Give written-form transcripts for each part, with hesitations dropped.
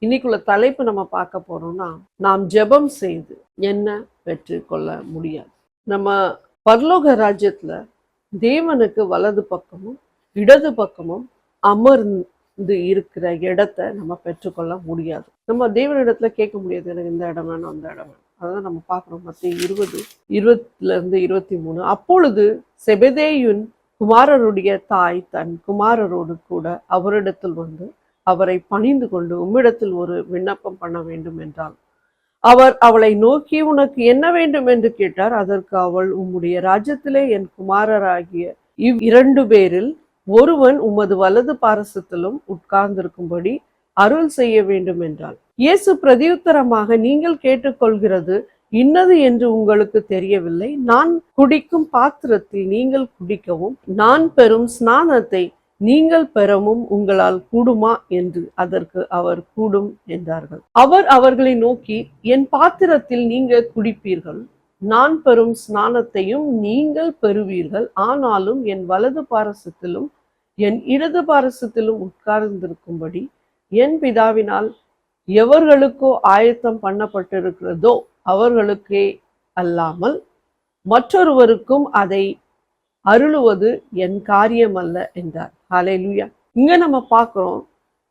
இன்னைக்குள்ள தலைப்பு நம்ம பார்க்க போறோம்னா, நாம் ஜெபம் செய்து என்ன பெற்றுக்கொள்ள முடியாது. நம்ம பரலோக ராஜ்யத்துல தேவனுக்கு வலது பக்கமும் இடது பக்கமும் அமர்ந்து இருக்கிற இடத்தை நம்ம பெற்றுக்கொள்ள முடியாது. நம்ம தேவனிடத்துல கேட்க முடியாது, எனக்கு இந்த இடம் வேணும் அந்த இடம் வேணும். அதான் நம்ம பார்க்குறோம். மத்திய 20:20-23. அப்பொழுது செபெதேயுவின் குமாரருடைய தாய் தன் குமாரரோடு கூட அவரிடத்தில் வந்து அவரை பணிந்து கொண்டு, உம்மிடத்தில் ஒரு விண்ணப்பம் பண்ண வேண்டும் என்றாள். அவர் அவளை நோக்கி, உனக்கு என்ன வேண்டும் என்று கேட்டார். அதற்கு அவள், உம்முடைய ராஜ்யத்திலே என் குமாரராகிய இவ்விரண்டு பேரில் ஒருவன் உமது வலது பாரசத்திலும் உட்கார்ந்திருக்கும்படி அருள் செய்ய வேண்டும் என்றாள். இயேசு பிரதியுத்தரமாக, நீங்கள் கேட்டுக்கொள்கிறது இன்னது என்று உங்களுக்கு தெரியவில்லை. நான் குடிக்கும் பாத்திரத்தில் நீங்கள் குடிக்கவும், நான் பெறும் ஸ்நானத்தை நீங்கள் பெறவும் உங்களால் கூடுமா என்று. அதற்கு அவர், கூடும் என்றார்கள். அவர் அவர்களை நோக்கி, என் பாத்திரத்தில் நீங்கள் குடிப்பீர்கள், நான் பெறும் ஸ்நானத்தையும் நீங்கள் பெறுவீர்கள். ஆனாலும் என் வலது பாரசத்திலும் என் இடது பாரசத்திலும் உட்கார்ந்திருக்கும்படி என் பிதாவினால் எவர்களுக்கோ ஆயத்தம் பண்ணப்பட்டிருக்கிறதோ அவர்களுக்கே அல்லாமல் மற்றொருவருக்கும் அதை அருளுவது என் காரியம் அல்ல என்றார். ஹல்லேலூயா. இங்க நம்ம பார்க்கிறோம்,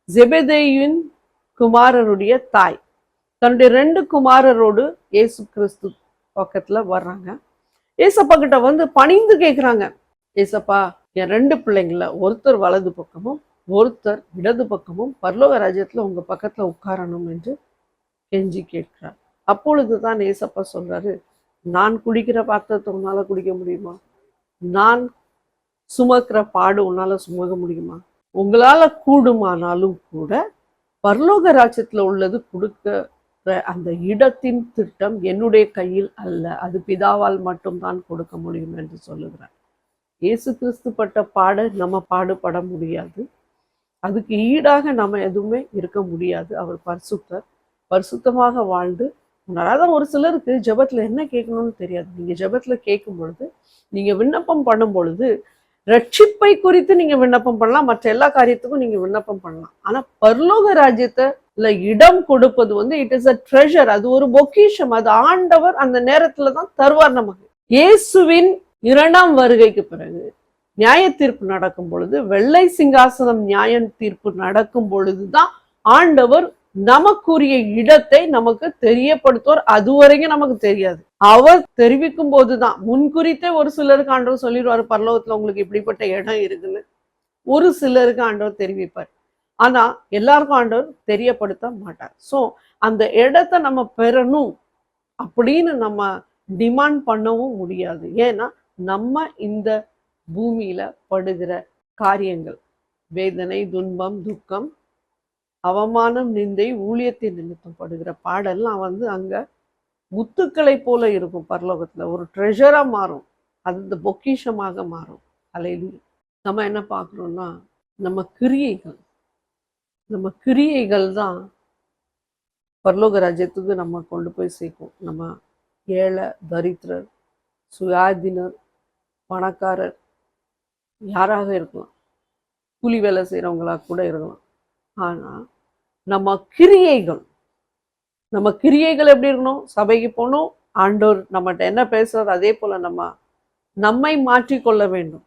செபெதேயுவின் குமாரருடைய தாய் தன்னுடைய 2 குமாரரோடு இயேசு கிறிஸ்து பக்கத்துல வர்றாங்க. ஏசப்பா கிட்ட வந்து பணிந்து கேட்கிறாங்க, ஏசப்பா, என் 2 பிள்ளைங்கள ஒருத்தர் வலது பக்கமும் ஒருத்தர் இடது பக்கமும் பரலோக ராஜ்யத்துல உங்க பக்கத்துல உட்காரணும் என்று கெஞ்சி கேட்கிறார். அப்பொழுதுதான் ஏசப்பா சொல்றாரு, நான் குடிக்கிற பாத்திரத்தை உன்னால குடிக்க முடியுமா? நான் சுமக்கிற பாடு உன்னால சுமக்க முடியுமா? உங்களால கூடுமானாலும் கூட பரலோக ராஜ்யத்துல உள்ளது கொடுக்கிற அந்த இடத்தின் திட்டம் என்னுடைய கையில் அல்ல, அது பிதாவால் மட்டும்தான் கொடுக்க முடியும் என்று சொல்லுகிறார். இயேசு கிறிஸ்து பட்ட பாட நம்ம பாடுபட முடியாது, அதுக்கு ஈடாக நம்ம எதுவுமே இருக்க முடியாது. அவர் பரிசுத்தர், பரிசுத்தமாக வாழ்ந்து அதான். ஒரு சிலருக்கு ஜெபத்துல என்ன கேட்கணும்னு தெரியாது. நீங்க ஜெபத்துல கேட்கும் பொழுது, நீங்க விண்ணப்பம் பண்ணும் பொழுது ரட்சிப்பை குறித்து நீங்க விண்ணப்பம் பண்ணலாம், மற்ற எல்லா காரியத்துக்கும் நீங்க விண்ணப்பம் பண்ணலாம். ஆனா பரலோக ராஜ்யத்துல இடம் கொடுப்பது வந்து இட் இஸ் அ ட்ரெஷர், அது ஒரு பொக்கிஷம். அது ஆண்டவர் அந்த நேரத்துல தான் தருவார் நமக்கு. இயேசுவின் 2ஆம் வருகைக்கு பிறகு நியாய தீர்ப்பு நடக்கும் பொழுது, வெள்ளை சிங்காசனம் நியாய தீர்ப்பு நடக்கும் பொழுதுதான் ஆண்டவர் நமக்குரிய இடத்தை நமக்கு தெரியப்படுத்துவார். அதுவரைக்கும் நமக்கு தெரியாது. அவர் தெரிவிக்கும் போதுதான், முன்குறித்தே ஒரு சிலருக்கு ஆண்டவர் சொல்லிடுவார், பரலோகத்துல உங்களுக்கு இப்படிப்பட்ட இடம் இருக்குன்னு. ஒரு சிலருக்கு ஆண்டவர் தெரிவிப்பார், ஆனா எல்லாருக்கும் ஆண்டவர் தெரியப்படுத்த மாட்டார். ஸோ அந்த இடத்தை நம்ம பெறணும் அப்படின்னு நம்ம டிமாண்ட் பண்ணவும் முடியாது. ஏன்னா நம்ம இந்த பூமியில படுகிற காரியங்கள், வேதனை, துன்பம், துக்கம், அவமானம், நிந்தை, ஊழியத்தின் நிமித்தம் படுகிற பாடெல்லாம் வந்து அங்க முத்துக்களை போல இருக்கும். பரலோகத்துல ஒரு ட்ரெஷரா மாறும், அது இந்த பொக்கிஷமாக மாறும். ஹல்லேலூயா. நம்ம என்ன பார்க்குறோம்னா, நம்ம கிரியைகள் தான் பரலோக ராஜ்யத்துக்கு நம்ம கொண்டு போய் சேர்க்கும். நம்ம ஏழை, தரித்திரர், சுயாதீனர், பணக்காரர், யாராக இருக்கலாம், கூலி வேலை செய்கிறவங்களா கூட இருக்கலாம். ஆனால் நம்ம கிரியைகள் எப்படி இருக்கணும்? சபைக்கு போகணும், ஆண்டவர் நம்மகிட்ட என்ன பேசுறாரு அதே போல நம்மை மாற்றிக்கொள்ள வேண்டும்,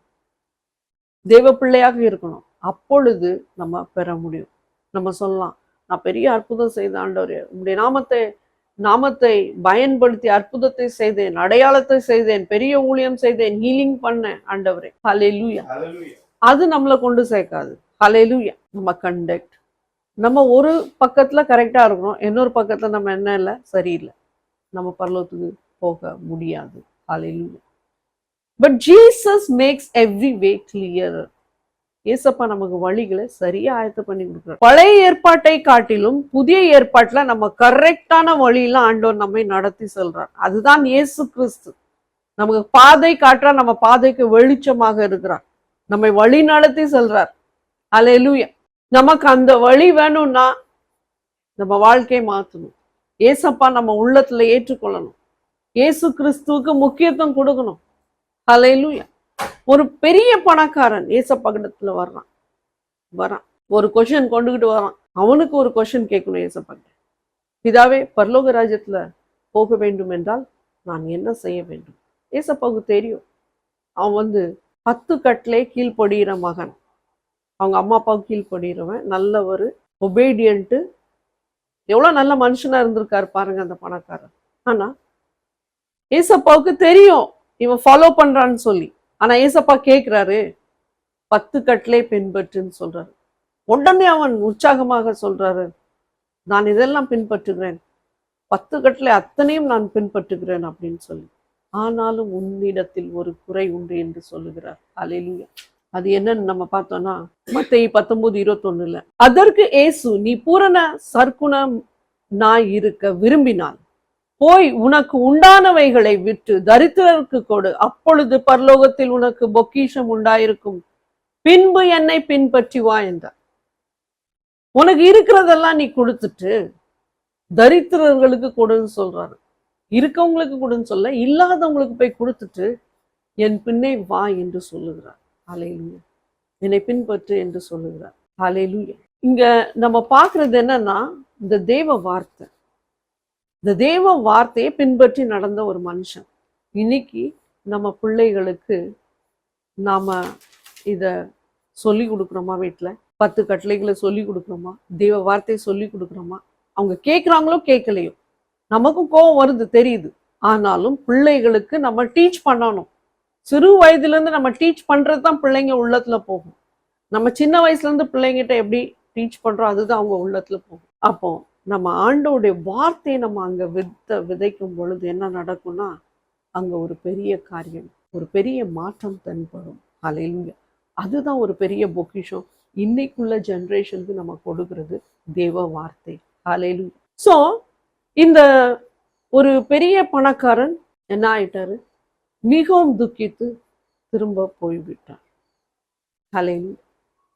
தேவ பிள்ளையாக இருக்கணும். அப்பொழுது நம்ம பெற முடியும். நம்ம சொல்லலாம், நான் பெரிய அற்புதம் செய்த ஆண்டவரே, உங்களுடைய நாமத்தை பயன்படுத்தி அற்புதத்தை செய்தேன், அடையாளத்தை செய்தேன், பெரிய ஊழியம் செய்தேன், ஹீலிங் பண்ணேன் ஆண்டவரே. ஹல்லேலூயா. அது நம்மளை கொண்டு சேர்க்காது. ஹல்லேலூயா. நம்ம கண்டக்ட், நம்ம ஒரு பக்கத்துல கரெக்டா இருக்கணும், இன்னொரு பக்கத்துல நம்ம என்ன இல்லை, சரியில்லை, நம்ம பரலோகத்துக்கு போக முடியாது. Hallelujah. But Jesus makes every way clear. ஏசப்பா நமக்கு வழிகளை சரியா ஆயத்த பண்ணி கொடுக்குறார். பழைய ஏற்பாட்டை காட்டிலும் புதிய ஏற்பாட்டுல நம்ம கரெக்டான வழியில ஆண்டவர் நம்மை நடத்தி செல்றார். அதுதான் இயேசு கிறிஸ்து. நமக்கு பாதை காட்டுறார், நம்ம பாதைக்கு வெளிச்சமாக இருக்கிறார், நம்மை வழி நடத்தி செல்றார். ஹல்லேலூயா. நமக்கு அந்த வழி வேணும்னா நம்ம வாழ்க்கையை மாற்றணும். ஏசப்பா நம்ம உள்ளத்துல ஏற்றுக்கொள்ளணும், இயேசு கிறிஸ்துவுக்கு முக்கியத்துவம் கொடுக்கணும். ஹல்லேலூயா. ஒரு பெரிய பணக்காரன் ஏசப்பா கிட்டத்துல வரான், ஒரு கொஸ்டின் கொண்டுகிட்டு வரான், அவனுக்கு ஒரு கொஸ்டின் கேட்கணும் ஏசப்பா, பிதாவே, பரலோக ராஜ்யத்துல போக வேண்டும் என்றால் நான் என்ன செய்ய வேண்டும்? ஏசப்பாவுக்கு தெரியும். அவன் 10 கட்டளை கீழ்ப்படிகிற மகன், அவங்க அம்மா அப்பாவுக்கு கீழ்ப்படிகிறவன், நல்ல ஒரு ஒபீடியன்ட்டு, எவ்வளவு நல்ல மனுஷனா இருந்திருக்காரு பாருங்க அந்த பணக்காரன். ஆனா ஏசப்பாவுக்கு தெரியும் இவன் ஃபாலோ பண்றான்னு சொல்லி. ஆனா ஏசப்பா கேட்கிறாரு, 10 கட்டளை பின்பற்றுன்னு சொல்றாரு. உடனே அவன் உற்சாகமாக சொல்றாரு, நான் இதெல்லாம் பின்பற்றுகிறேன், 10 கட்டளை அத்தனையும் நான் பின்பற்றுகிறேன் அப்படின்னு சொல்லி. ஆனாலும் உன்னிடத்தில் ஒரு குறை உண்டு என்று சொல்லுகிறார். அல்லேலூயா. அது என்னன்னு நம்ம பார்த்தோம்னா மத்தேயு 19:21, அதற்கு இயேசு, நீ பூரண சற்குணம் நாய் இருக்க விரும்பினால் போய் உனக்கு உண்டானவைகளை விற்று தரித்திரருக்கு கொடு, அப்பொழுது பரலோகத்தில் உனக்கு பொக்கிஷம் உண்டாயிருக்கும், பின்பு என்னை பின்பற்றி வா என்றார். உனக்கு இருக்கிறதெல்லாம் நீ கொடுத்துட்டு தரித்திரர்களுக்கு கொடுன்னு சொல்றாரு. இருக்கவங்களுக்கு கொடுன்னு சொல்ல, இல்லாதவங்களுக்கு போய் கொடுத்துட்டு என் பின்னே வா என்று சொல்லுகிறார். ஹல்லேலூயா. என்னை பின்பற்று என்று சொல்லுகிறார். ஹல்லேலூயா. இங்க நம்ம பார்க்கிறது என்னன்னா, இந்த தேவ வார்த்தை, இந்த தேவ வார்த்தையை பின்பற்றி நடந்த ஒரு மனுஷன். இன்னைக்கு நம்ம பிள்ளைகளுக்கு நாம இத சொல்லி கொடுக்குறோமா? வீட்டில் 10 கட்டளைகளை சொல்லி கொடுக்குறோமா? தேவ வார்த்தையை சொல்லி கொடுக்குறோமா? அவங்க கேட்குறாங்களோ கேட்கலையோ, நமக்கும் கோபம் வருது தெரியுது. ஆனாலும் பிள்ளைகளுக்கு நம்ம டீச் பண்ணணும். சிறு வயதுலேருந்து நம்ம டீச் பண்ணுறது தான் பிள்ளைங்க உள்ளத்துல போகும். நம்ம சின்ன வயசுலேருந்து பிள்ளைங்கிட்ட எப்படி டீச் பண்ணுறோம் அதுதான் அவங்க உள்ளத்துல போகும். அப்போ நம்ம ஆண்டோடைய வார்த்தையை நம்ம அங்கே விதைக்கும் பொழுது என்ன நடக்கும்னா, அங்கே ஒரு பெரிய காரியம், ஒரு பெரிய மாற்றம் தென்படும். ஹல்லேலூயா. அதுதான் ஒரு பெரிய பொக்கிஷம் இன்னைக்குள்ள ஜென்ரேஷனுக்கு நம்ம கொடுக்கிறது தேவ வார்த்தை. ஹல்லேலூயா. ஸோ இந்த ஒரு பெரிய பணக்காரன் என்ன ஆயிட்டாரு? மிகவும் துக்கித்து திரும்ப போய்விட்டார். ஹல்லேலூயா.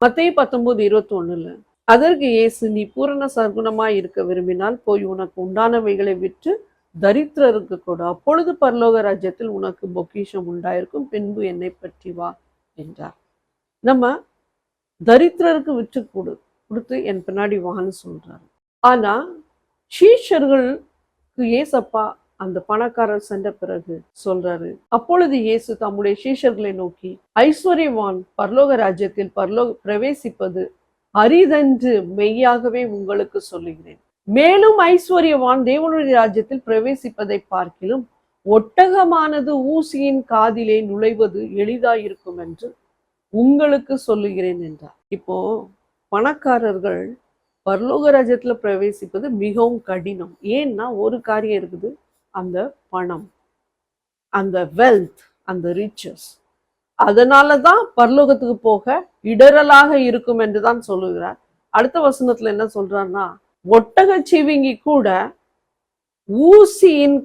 மத்தேயு 19:21, அதற்கு இயேசு, நீ பூரண சற்குணமாய் இருக்க விரும்பினால் போய் உனக்கு உண்டானவைகளை விற்று தரித்திரருக்கு கொடு, அப்பொழுது பரலோக ராஜ்யத்தில் உனக்கு பொக்கிஷம் உண்டாயிருக்கும், பின்பு என்னை பற்றி வா என்றார். நம்ம தரித்திரருக்கு விற்று கொடுத்து என் பின்னாடி வான்னு சொல்றாரு. ஆனா சீஷர்களுக்கு ஏசப்பா அந்த பணக்காரர் சென்ற பிறகு சொல்றாரு, அப்பொழுது இயேசு தம்முடைய சீஷர்களை நோக்கி, ஐஸ்வர்யவான் பரலோக ராஜ்யத்தில் பிரவேசிப்பது அரிதென்று மெய்யாகவே உங்களுக்கு சொல்லுகிறேன். மேலும் ஐஸ்வர்யவான் தேவனுடைய ராஜ்யத்தில் பிரவேசிப்பதை பார்க்கிலும் ஒட்டகமானது ஊசியின் காதிலே நுழைவது எளிதாயிருக்கும் என்று உங்களுக்கு சொல்லுகிறேன் என்றார். இப்போ பணக்காரர்கள் பரலோக ராஜ்யத்துல பிரவேசிப்பது மிகவும் கடினம். ஏன்னா ஒரு காரியம் இருக்குது, அந்த பணம், அந்த வெல்த், அந்த ரிச்சஸ். அதனாலதான் பரலோகத்துக்கு போக இடரலாக இருக்கும் என்று தான் சொல்லுகிறார். அடுத்த வசனத்துல என்ன சொல்றாருன்னா, ஒட்டகச்சிவிங்கி கூட ஊசியின்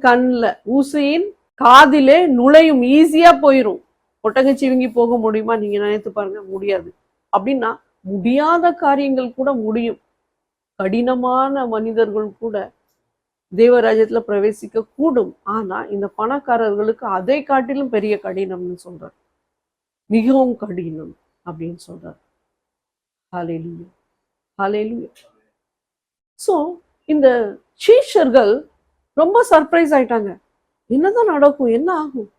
காதிலே நுழையும், ஈஸியா போயிரும். ஒட்டகச்சிவிங்கி போக முடியுமா? நீங்க நினைத்து பாருங்க, முடியாது. அப்படின்னா முடியாத காரியங்கள் கூட முடியும். கடினமான மனிதர்கள் கூட தேவராஜ்யத்துல பிரவேசிக்க கூடும். ஆனா இந்த பணக்காரர்களுக்கு அதை காட்டிலும் பெரிய கடினம்னு சொல்றார். மிகவும் கடினம் அப்படின்னு சொல்றார். ஹல்லேலூயா. ஹல்லேலூயா. ஸோ இந்த சீஷர்கள் ரொம்ப சர்ப்ரைஸ் ஆயிட்டாங்க. என்னதான் நடக்கும், என்ன ஆகும்?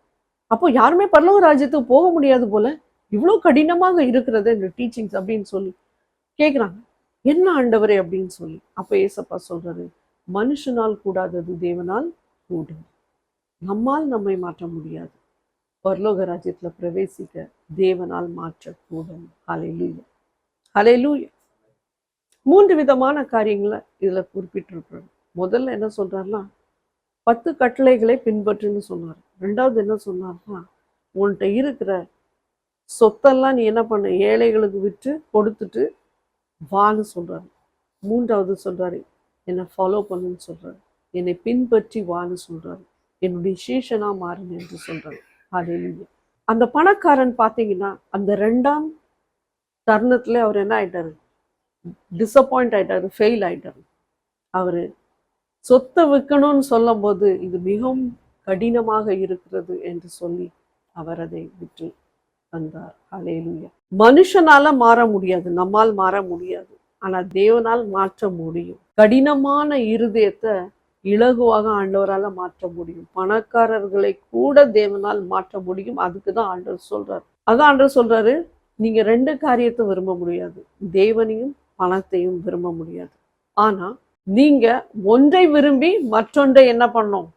அப்போ யாருமே பரலோக ராஜ்யத்துக்கு போக முடியாது போல, இவ்வளோ கடினமாக இருக்கிறது இந்த டீச்சிங்ஸ் அப்படின்னு சொல்லி கேட்குறாங்க. என்ன ஆண்டவரே அப்படின்னு சொல்லி. அப்போ ஏசப்பா சொல்றாரு, மனுஷனால் கூடாதது தேவனால் கூடும். நம்மால் நம்மை மாற்ற முடியாது, பரலோக ராஜ்யத்துல பிரவேசிக்க தேவனால் மாற்றக்கூடும். ஹல்லேலூயா. ஹல்லேலூயா. 3 விதமான காரியங்களை இதுல குறிப்பிட்டிருக்கிறார். முதல்ல என்ன சொல்றாருன்னா, 10 கட்டளைகளை பின்பற்றுன்னு சொன்னார். 2வது என்ன சொன்னார்னா, உன்கிட்ட இருக்கிற சொத்தெல்லாம் நீ என்ன பண்ண, ஏழைகளுக்கு விற்று கொடுத்துட்டு வான்னு சொல்றாரு. 3வது சொல்றாரு, என்னை ஃபாலோ பண்ணுன்னு சொல்றாரு, என்னை பின்பற்றி வான்னு சொல்றாரு, என்னுடைய சீஷனா மாறுங்க என்று சொல்றாரு. ஹல்லேலூயா. அந்த பணக்காரன் பார்த்தீங்கன்னா அந்த 2ஆம் தருணத்துல அவர் என்ன ஆயிட்டாரு? டிசப்பாயிண்ட் ஆயிட்டாரு, ஃபெயில் ஆயிட்டாரு. அவரு சொத்தை விற்கணும்னு சொல்லும் போது இது மிகவும் கடினமாக இருக்கிறது என்று சொல்லி அவர் அதை விற்று வந்தார். ஹல்லேலூயா. மனுஷனால மாற முடியாது, நம்மால் மாற முடியாது. ஆனா தேவனால் மாற்ற முடியும். கடினமான இருதயத்தை இலகுவாக ஆண்டவரால மாற்ற முடியும். பணக்காரர்களை கூட தேவனால் மாற்ற முடியும். அதுக்குதான் ஆண்டவர் சொல்றாரு. அதான் ஆண்டவர் சொல்றாரு, நீங்க 2 காரியத்தை விரும்ப முடியாது. தேவனையும் பணத்தையும் விரும்ப முடியாது. ஆனா நீங்க ஒன்றை விரும்பி மற்றொன்றை என்ன பண்ணோம்?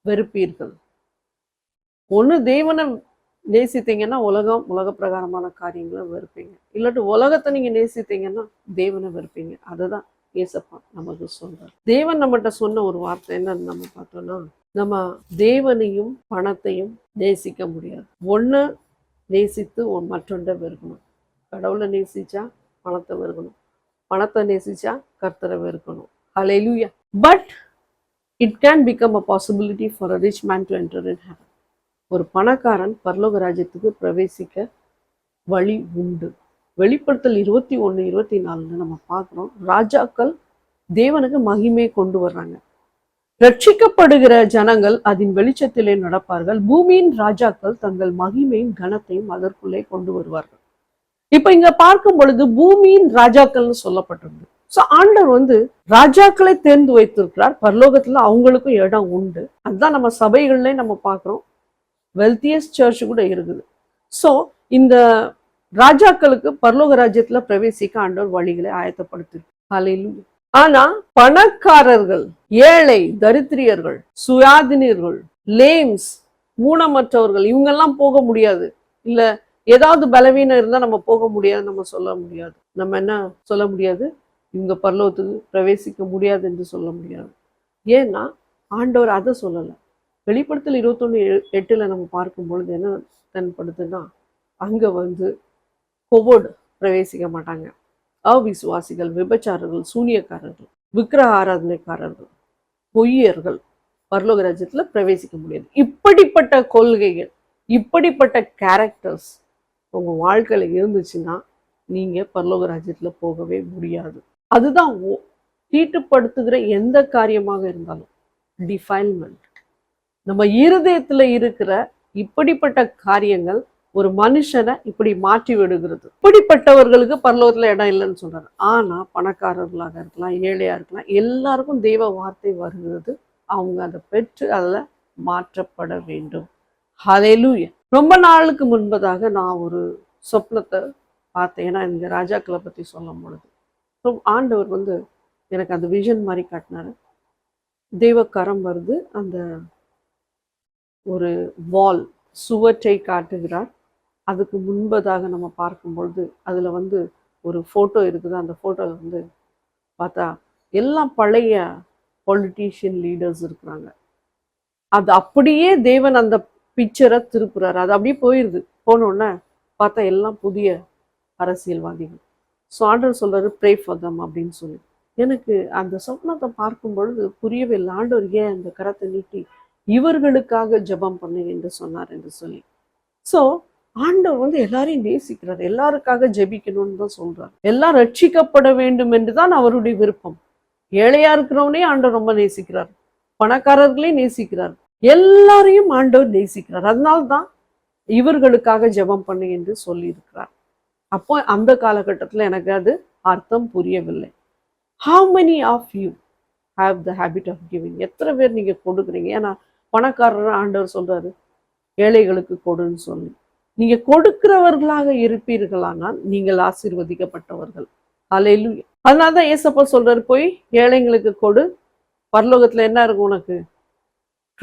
வெறுப்பீர்கள். ஒண்ணு தேவனை நேசித்தீங்கன்னா உலக பிரகாரமான காரியங்களை வெறுப்பீங்க. இல்லாட்டி உலகத்தை நீங்க நேசித்தீங்கன்னா தேவனை வெறுப்பீங்க. அதுதான் ஏசப்பா நமக்கு சொல்றார். தேவன் நம்மகிட்ட சொன்ன ஒரு வார்த்தை என்னன்னு நம்ம பார்த்தோம்னா, நம்ம தேவனையும் பணத்தையும் நேசிக்க முடியாது. ஒண்ணு நேசித்து மற்றொன்றை வெறுக்கணும். கடவுளை நேசிச்சா பணத்தை வெறுக்கணும், பணத்தை நேசிச்சா கர்த்தரை வெறுக்கணும். Hallelujah. But it can become a possibility for a rich man to enter in heaven. ஒரு பணக்காரன் பரலோக ராஜ்யத்துக்கு பிரவேசிக்க வழி உண்டு. வெளிப்படுத்தல் 21:24 நம்ம பார்க்கிறோம். ராஜாக்கள் தேவனுக்கு மகிமையை கொண்டு வர்றாங்க. ரட்சிக்கப்படுகிற ஜனங்கள் அதன் வெளிச்சத்திலே நடப்பார்கள். பூமியின் ராஜாக்கள் தங்கள் மகிமையும் கனத்தையும் அதற்குள்ளே கொண்டு வருவார்கள். இப்ப இங்க பார்க்கும் பொழுது பூமியின் ராஜாக்கள்னு சொல்லப்பட்டிருக்கு. சோ ஆண்டவர் ராஜாக்களை தேர்ந்து வைத்திருக்கிறார். பரலோகத்துல அவங்களுக்கும் இடம் உண்டு. அதுதான் நம்ம சபைகள்ல நம்ம பார்க்கிறோம். வெல்தியஸ்ட் சர்ச் கூட இருக்குது. சோ இந்த ராஜாக்களுக்கு பரலோக ராஜ்யத்துல பிரவேசிக்க ஆண்டவர் வழிகளை ஆயத்தப்படுத்தி. ஆனா பணக்காரர்கள், ஏழை, தரித்திரியர்கள், சுயாதீனர்கள், லேம்ஸ், ஊனமற்றவர்கள் இவங்கெல்லாம் போக முடியாது. இல்ல ஏதாவது பலவீனம் இருந்தா நம்ம போக முடியாது, நம்ம சொல்ல முடியாது. நம்ம என்ன சொல்ல முடியாது? இவங்க பரலோகத்துக்கு பிரவேசிக்க முடியாது என்று சொல்ல முடியாது. ஏன்னா ஆண்டவர் அதை சொல்லலை. வெளிப்படுத்தல் 21:8 நம்ம பார்க்கும் பொழுது என்ன தென்படுதுன்னா, அங்க கொவோடு பிரவேசிக்க மாட்டாங்க. அவிசுவாசிகள், விபச்சாரர்கள், சூனியக்காரர்கள், விக்கிரக ஆராதனைக்காரர்கள், பொய்யர்கள் பரலோக ராஜ்யத்துல பிரவேசிக்க முடியாது. இப்படிப்பட்ட கொள்கைகள், இப்படிப்பட்ட கேரக்டர்ஸ் உங்க வாழ்க்கையில இருந்துச்சுன்னா நீங்க பரலோக ராஜ்யத்துல போகவே முடியாது. அதுதான் தீட்டுப்படுத்துகிற எந்த காரியமாக இருந்தாலும் டிஃபைல்மெண்ட். நம்ம இருதயத்துல இருக்கிற இப்படிப்பட்ட காரியங்கள் ஒரு மனுஷனை இப்படி மாற்றி விடுகிறது. இப்படிப்பட்டவர்களுக்கு பரலோகத்துல இடம் இல்லைன்னு சொல்றாரு. ஆனா பணக்காரர்களாக இருக்கலாம், ஏழையா இருக்கலாம், எல்லாருக்கும் தெய்வ வார்த்தை வருகிறது. அவங்க அதை பெற்று அதில் மாற்றப்பட வேண்டும். ஹல்லேலூயா. ரொம்ப நாளுக்கு முன்பதாக நான் ஒரு சொப்னத்தை பார்த்தேன். ஏன்னா இந்த ராஜாக்களை பத்தி சொல்லும் பொழுது ஆண்டவர் எனக்கு அந்த விஷன் மாதிரி காட்டினாரு. தெய்வக்கரம் வருது, அந்த ஒரு வால் சுவற்றை காட்டுகிறார். அதுக்கு முன்பதாக நம்ம பார்க்கும் பொழுது அதுல ஒரு போட்டோ இருக்குது. அந்த போட்டோல பார்த்தா எல்லாம் பழைய பொலிட்டீஷியன் லீடர்ஸ் இருக்கிறாங்க. அது அப்படியே தேவன் அந்த பிக்சரை திருப்புறாரு. அது அப்படியே போயிருது. போனோடனே பார்த்தா எல்லாம் புதிய அரசியல்வாதிகள். ஸோ ஆண்டவர் சொல்றாரு, ப்ரே ஃபார் தம் அப்படின்னு சொல்லி. எனக்கு அந்த சொப்னத்தை பார்க்கும் பொழுது புரியவே இல்லை. ஆண்டவர் ஏன் அந்த கரத்தை நீட்டி இவர்களுக்காக ஜெபம் பண்ணு என்று சொன்னார் என்று சொல்லி. ஸோ ஆண்டவர் எல்லாரையும் நேசிக்கிறார். எல்லாருக்காக ஜெபிக்கணும்னு தான் சொல்றார். எல்லாம் ரட்சிக்கப்பட வேண்டும் என்றுதான் அவருடைய விருப்பம். ஏழையா இருக்கிறவனே ஆண்டவர் ரொம்ப நேசிக்கிறார், பணக்காரர்களையும் நேசிக்கிறார், எல்லாரையும் ஆண்டவர் நேசிக்கிறார். அதனால்தான் இவர்களுக்காக ஜெபம் பண்ணு என்று சொல்லி இருக்கிறார். அப்போ அந்த காலகட்டத்தில் எனக்கு அது அர்த்தம் புரியவில்லை. How many of you have the habit of giving? எத்தனை பேர் நீங்க கொடுக்குறீங்க? ஏன்னா பணக்காரர் ஆண்டவர் சொல்றாரு ஏழைகளுக்கு கொடுன்னு சொல்லி. நீங்க கொடுக்கிறவர்களாக இருப்பீர்களானால் நீங்கள் ஆசீர்வதிக்கப்பட்டவர்கள். ஹல்லேலூயா. அதனாலதான் ஏசப்பா சொல்றாரு, போய் ஏழைங்களுக்கு கொடு, பரலோகத்துல என்ன இருக்கும் உனக்கு?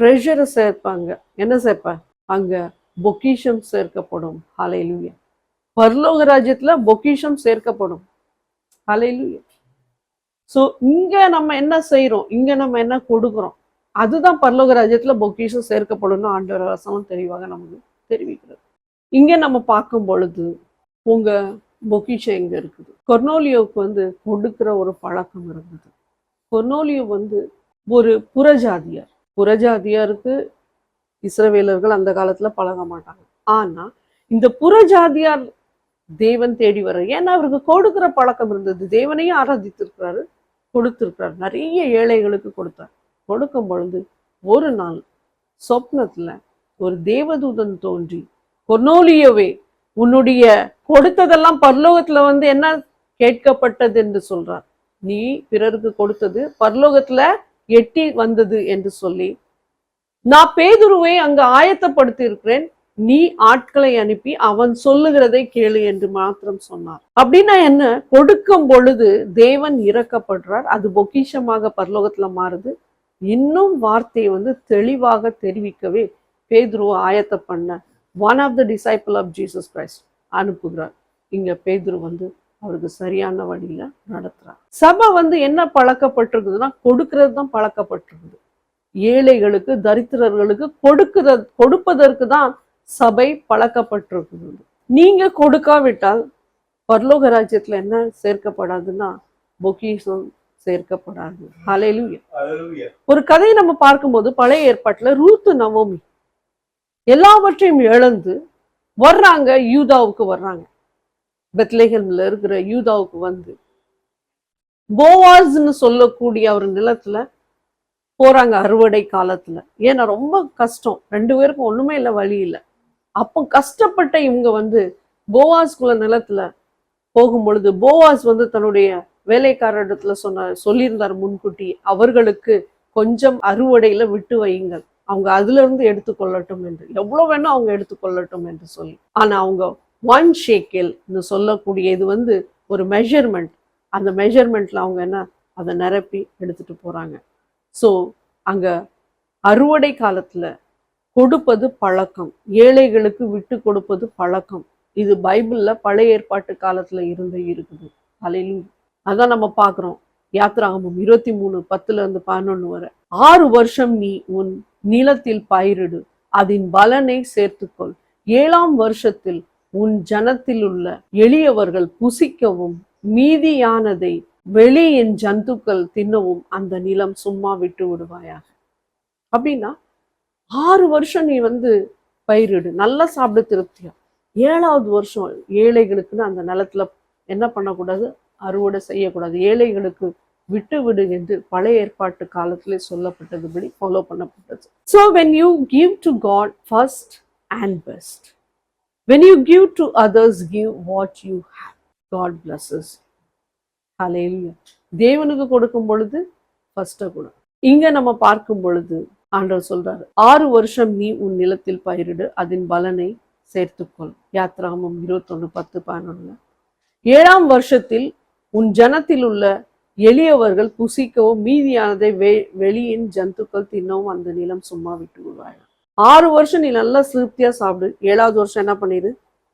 ட்ரெஷரை சேர்ப்பாங்க. என்ன சேர்ப்ப? அங்க பொக்கிஷம் சேர்க்கப்படும். ஹல்லேலூயா. பரலோக ராஜ்யத்துல பொக்கிஷம் சேர்க்கப்படும். ஹல்லேலூயா. ஸோ இங்க நம்ம என்ன செய்யறோம், இங்க நம்ம என்ன கொடுக்குறோம், அதுதான் பரலோக ராஜ்யத்துல பொக்கிஷம் சேர்க்கப்படும். ஆண்டவர் வசனம் தெளிவாக நமக்கு தெரிவிக்கிறது. இங்க நம்ம பார்க்கும் பொழுது உங்க பொக்கிஷம் எங்க இருக்குது? கொர்னோலியோவுக்கு கொடுக்கிற ஒரு பழக்கம் இருந்தது. கொர்னோலியோ ஒரு புறஜாதியார். புறஜாதியாருக்கு இஸ்ரவேலர்கள் அந்த காலத்துல பழக மாட்டாங்க. ஆனா இந்த புறஜாதியார் தேவன் தேடி வர, ஏன்னா அவருக்கு கொடுக்கிற பழக்கம் இருந்தது. தேவனையும் ஆராதித்திருக்கிறாரு, கொடுத்திருக்கிறார், நிறைய ஏழைகளுக்கு கொடுத்தார். கொடுக்கும் பொழுது ஒரு நாள் சொப்னத்துல ஒரு தேவதூதன் தோன்றி, கொர்னோலியோவே, உன்னுடைய கொடுத்ததெல்லாம் பரலோகத்துல என்ன கேட்கப்பட்டது என்று சொல்றார். நீ பிறருக்கு கொடுத்தது பரலோகத்துல எட்டி வந்தது என்று சொல்லி, நான் பேதுருவை அங்கு ஆயத்தப்படுத்தி இருக்கிறேன், நீ ஆட்களை அனுப்பி அவன் சொல்லுகிறதை கேளு என்று மாத்திரம் சொன்னார். அப்படின்னா என்ன? கொடுக்கும் பொழுது தேவன் இரக்கப்படுறார், அது பொக்கிஷமாக பரலோகத்துல மாறுது. இன்னும் வார்த்தையை தெளிவாக தெரிவிக்கவே பேதுருவை ஆயத்த பண்ண one of the disciple of Jesus Christ அனுப்புகிறார். இங்க பேதுரு அவருக்கு சரியான வழியில நடத்துறார். சபை என்ன பழக்கப்பட்டிருக்குதுன்னா, கொடுக்கிறது தான் பழக்கப்பட்டிருக்குது. ஏழைகளுக்கு, தரித்திரர்களுக்கு கொடுப்பதற்கு தான் சபை பழக்கப்பட்டிருக்குது. நீங்க கொடுக்காவிட்டால் பரலோக ராஜ்யத்துல என்ன சேர்க்கப்படாதுன்னா பொக்கிஷம் சேர்க்கப்படாது. ஹல்லேலூயா. ஒரு கதையை நம்ம பார்க்கும்போது பழைய ஏற்பாட்டுல ரூத்து நவோமி எல்லாவற்றையும் இழந்து வர்றாங்க, யூதாவுக்கு வர்றாங்க. பெத்லெஹேம்ல இருக்கிற யூதாவுக்கு போவாஸ்ன்னு சொல்லக்கூடிய ஒரு நிலத்துல போறாங்க அறுவடை காலத்துல. ஏன்னா ரொம்ப கஷ்டம், 2 பேருக்கும் ஒண்ணுமே இல்லை, வழி இல்லை. அப்போ கஷ்டப்பட்ட இவங்க போவாஸ்குள்ள நிலத்துல போகும் பொழுது போவாஸ் தன்னுடைய வேலைக்காரரிடத்துல சொல்லியிருந்தார் முன்கூட்டி, அவர்களுக்கு கொஞ்சம் அறுவடையில விட்டு வையுங்கள், அவங்க அதுல இருந்து எடுத்துக்கொள்ளட்டும் என்று, எவ்வளவு வேணும் அவங்க எடுத்துக்கொள்ளட்டும் என்று சொல்லி. ஆனா அவங்க 1 ஷேக்கல் சொல்லக்கூடிய இது ஒரு மெஷர்மெண்ட். அந்த மெஷர்மெண்ட்ல அவங்க அதை நிரப்பி எடுத்துட்டு போறாங்க. ஸோ அங்க அறுவடை காலத்துல கொடுப்பது பழக்கம், ஏழைகளுக்கு விட்டு கொடுப்பது பழக்கம். இது பைபிள்ல பழைய ஏற்பாட்டு காலத்துல இருக்குது. ஹல்லேலூயா. அதான் நம்ம பார்க்கிறோம். யாத்திராகமம் 23:10-11 வரை, 6 வருஷம் நீ உன் நிலத்தில் பயிரிடு, அதன் பலனை சேர்த்துக்கொள். 7ஆம் வருஷத்தில் உன் ஜனத்தில் உள்ள எளியவர்கள் புசிக்கவும் மீதியானதை வெளியின் ஜந்துக்கள் தின்னவும் அந்த நிலம் சும்மா விட்டு விடுவாயாக. அப்படின்னா 6 வருஷம் நீ பயிரிடு, நல்லா சாப்பிட திருப்தியா. 7ஆவது வருஷம் ஏழைகளுக்குன்னு அந்த நிலத்துல என்ன பண்ணக்கூடாது? அறுவடை செய்யக்கூடாது, ஏழைகளுக்கு விட்டு விடு என்று பழைய ஏற்பாட்டு காலத்திலே சொல்லப்பட்டதுபடி ஃபாலோ பண்ணப்பட்டது. So when you give to God first and best, when you give to others, give what you have. God blesses. Hallelujah. தேவனுக்கு கொடுக்கும் பொழுது ஃபர்ஸ்டா கொடு. இங்க நம்ம பார்க்கும் பொழுது ஆண்டவர் சொல்றாரு, 6 வருஷம் நீ உன் நிலத்தில் பயிரிடு, அதன் பலனை சேர்த்துக்கொள். யாத்திராகமம் 21:10-11. 7ஆம் வருஷத்தில் உன் ஜனத்தில் உள்ள எளியவர்கள் புசிக்கவும் மீதியானதை வெளியின் ஜந்துக்கள் தின்னவும் அந்த நிலம் சும்மா விட்டு விடுவாங்க. 6 வருஷம் நீ நல்லா திருப்தியா சாப்பிடு, 7ஆவது வருஷம் என்ன பண்ணிடு?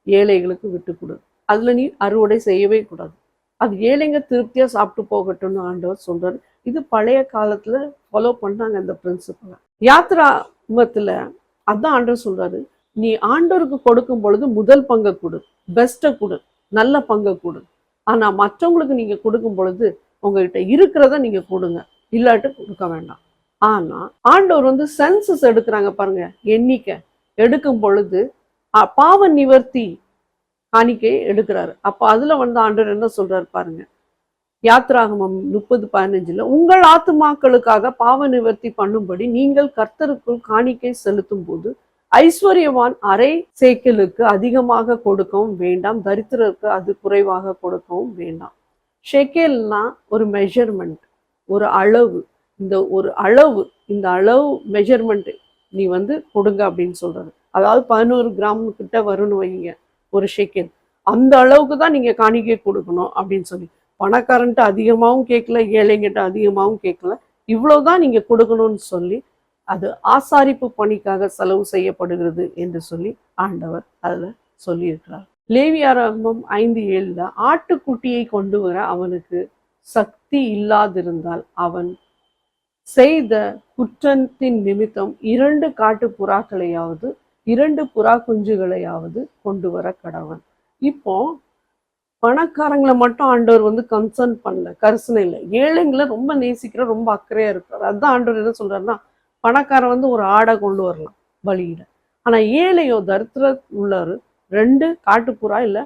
ஏழைகளுக்கு விட்டு கொடு. அதுல நீ அறுவடை செய்யவே கூடாது, அது ஏழைங்க திருப்தியா சாப்பிட்டு போகட்டும்னு ஆண்டவர் சொல்றாரு. இது பழைய காலத்துல ஃபாலோ பண்ணாங்க இந்த பிரின்சிபலை. யாத்திராமத்துல அதான் ஆண்டவர் சொல்றாரு, நீ ஆண்டவருக்கு கொடுக்கும் பொழுது முதல் பங்கை கொடு, பெஸ்ட்டை கொடு, நல்ல பங்கை கொடு. ஆனா மற்றவங்களுக்கு நீங்க கொடுக்கும் பொழுது உங்ககிட்ட இருக்கிறத நீங்க கொடுங்க, இல்லாட்டு கொடுக்க வேண்டாம். ஆனா ஆண்டவர் சென்சஸ் எடுக்கிறாங்க பாருங்க, எண்ணிக்கை எடுக்கும் பொழுது பாவ நிவர்த்தி காணிக்கை எடுக்கிறாரு. அப்ப அதுல ஆண்டவர் என்ன சொல்றாரு பாருங்க, யாத்திராகமம் 30:15, உங்கள் ஆத்துமாக்களுக்காக பாவ நிவர்த்தி பண்ணும்படி நீங்கள் கர்த்தருக்குள் காணிக்கை செலுத்தும் போது ஐஸ்வர்யவான் அரை சேக்கலுக்கு அதிகமாக கொடுக்கவும் வேண்டாம், தரித்திரருக்கு அது குறைவாக கொடுக்கவும் வேண்டாம். ஷெக்கேல்னா ஒரு மெஷர்மெண்ட், ஒரு அளவு. இந்த அளவு மெஷர்மெண்ட் நீ கொடுங்க அப்படின்னு சொல்றாரு. அதாவது 11 கிராம் கிட்ட வரும்னு வைங்க ஒரு ஷெக்கேல். அந்த அளவுக்கு தான் நீங்க காணிக்கை கொடுக்கணும் அப்படின்னு சொல்லி. பணக்காரன்ட்டு அதிகமாகவும் கேட்கல, ஏழைங்கிட்ட அதிகமாகவும் கேட்கல, இவ்வளவுதான் நீங்க கொடுக்கணும்னு சொல்லி அது ஆசாரிப்பு பணிக்காக செலவு செய்யப்படுகிறது என்று சொல்லி ஆண்டவர் அதுல சொல்லியிருக்கிறார். லேவியராகமம் 5:7, ஆட்டுக்குட்டியை கொண்டு வர அவனுக்கு சக்தி இல்லாதிருந்தால் அவன் செய்த குற்றத்தின் நிமித்தம் 2 காட்டு புறாக்களையாவது 2 புறா குஞ்சுகளையாவது கொண்டு வர கடவன். இப்போ பணக்காரங்களை மட்டும் ஆண்டவர் கன்சர்ன் பண்ணல, கரிசனை இல்லை, ஏழைங்களை ரொம்ப நேசிக்கிற, ரொம்ப அக்கறையா இருக்கிறார். அதுதான் ஆண்டவர் என்ன சொல்றாருன்னா, பணக்காரன் ஒரு ஆடை கொண்டு வரலாம் பலியிட, ஆனா ஏழையோ தரித்திர உள்ளாரு 2 காட்டுப்புறா இல்ல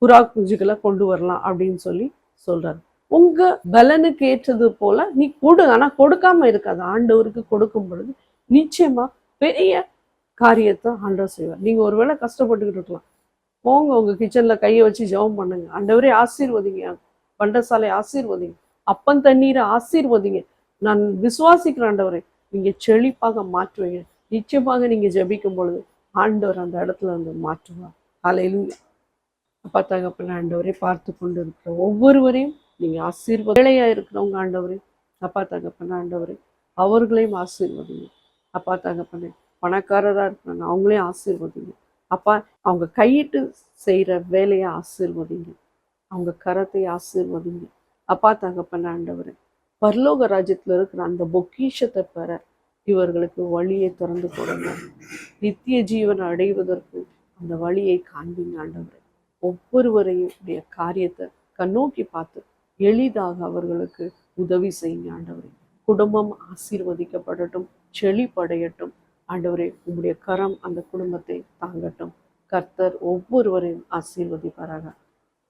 புறா குஞ்சுகளை கொண்டு வரலாம் அப்படின்னு சொல்லி சொல்றாரு. உங்க பலனுக்கு ஏற்றது போல நீ கொடு, ஆனா கொடுக்காம இருக்காது. ஆண்டவருக்கு கொடுக்கும் பொழுது நிச்சயமா பெரிய காரியத்தை ஆண்டவர் செய்வார். நீங்க ஒருவேளை கஷ்டப்பட்டுக்கிட்டு இருக்கலாம், போங்க உங்க கிச்சன்ல கையை வச்சு ஜெபம் பண்ணுங்க, ஆண்டவரே ஆசீர்வதிங்க, பண்டசாலை ஆசீர்வதிங்க, அப்பம் தண்ணீரை ஆசீர்வதிங்க. நான் விசுவாசிக்கிறேன் ஆண்டவரே, நீங்க செழிப்பாக மாற்றுவீங்க. நிச்சயமாக நீங்க ஜெபிக்கும் பொழுது ஆண்டவர் அந்த இடத்துல வந்து மாற்றுவார். ஹல்லேலூயா. அப்பா தகப்பனே, ஆண்டவரே, பார்த்து கொண்டு இருக்கிற ஒவ்வொருவரையும் நீங்க ஏழையா இருக்கிறவங்க ஆண்டவரே, அப்பா தகப்பனே, ஆண்டவரே, அவர்களையும் ஆசீர்வதிங்க. அப்பா தகப்பனே, பணக்காரரா இருக்கிறாங்க, அவங்களையும் ஆசீர்வதிங்க. அப்பா, அவங்க கையிட்டு செய்யற வேலையை ஆசீர்வதிங்க. அவங்க கரத்தை ஆசீர்வதிங்க. அப்பா தகப்பனே, ஆண்டவரே, பரலோக ராஜ்யத்துல இருக்கிற அந்த பொக்கிஷத்தை பெற இவர்களுக்கு வழியை திறந்து கொடுங்க. நித்திய ஜீவன் அடைவதற்கு அந்த வழியை காண்பீங்க ஆண்டவரே. ஒவ்வொருவரையும் உடைய காரியத்தை கண்ணோக்கி பார்த்து எளிதாக அவர்களுக்கு உதவி செய்யுங்க ஆண்டவரே. குடும்பம் ஆசீர்வதிக்கப்படட்டும், செழிப்படையட்டும் ஆண்டவரே. உங்களுடைய கரம் அந்த குடும்பத்தை தாங்கட்டும். கர்த்தர் ஒவ்வொருவரையும் ஆசீர்வதிப்பாராக.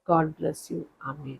God bless you. Amen.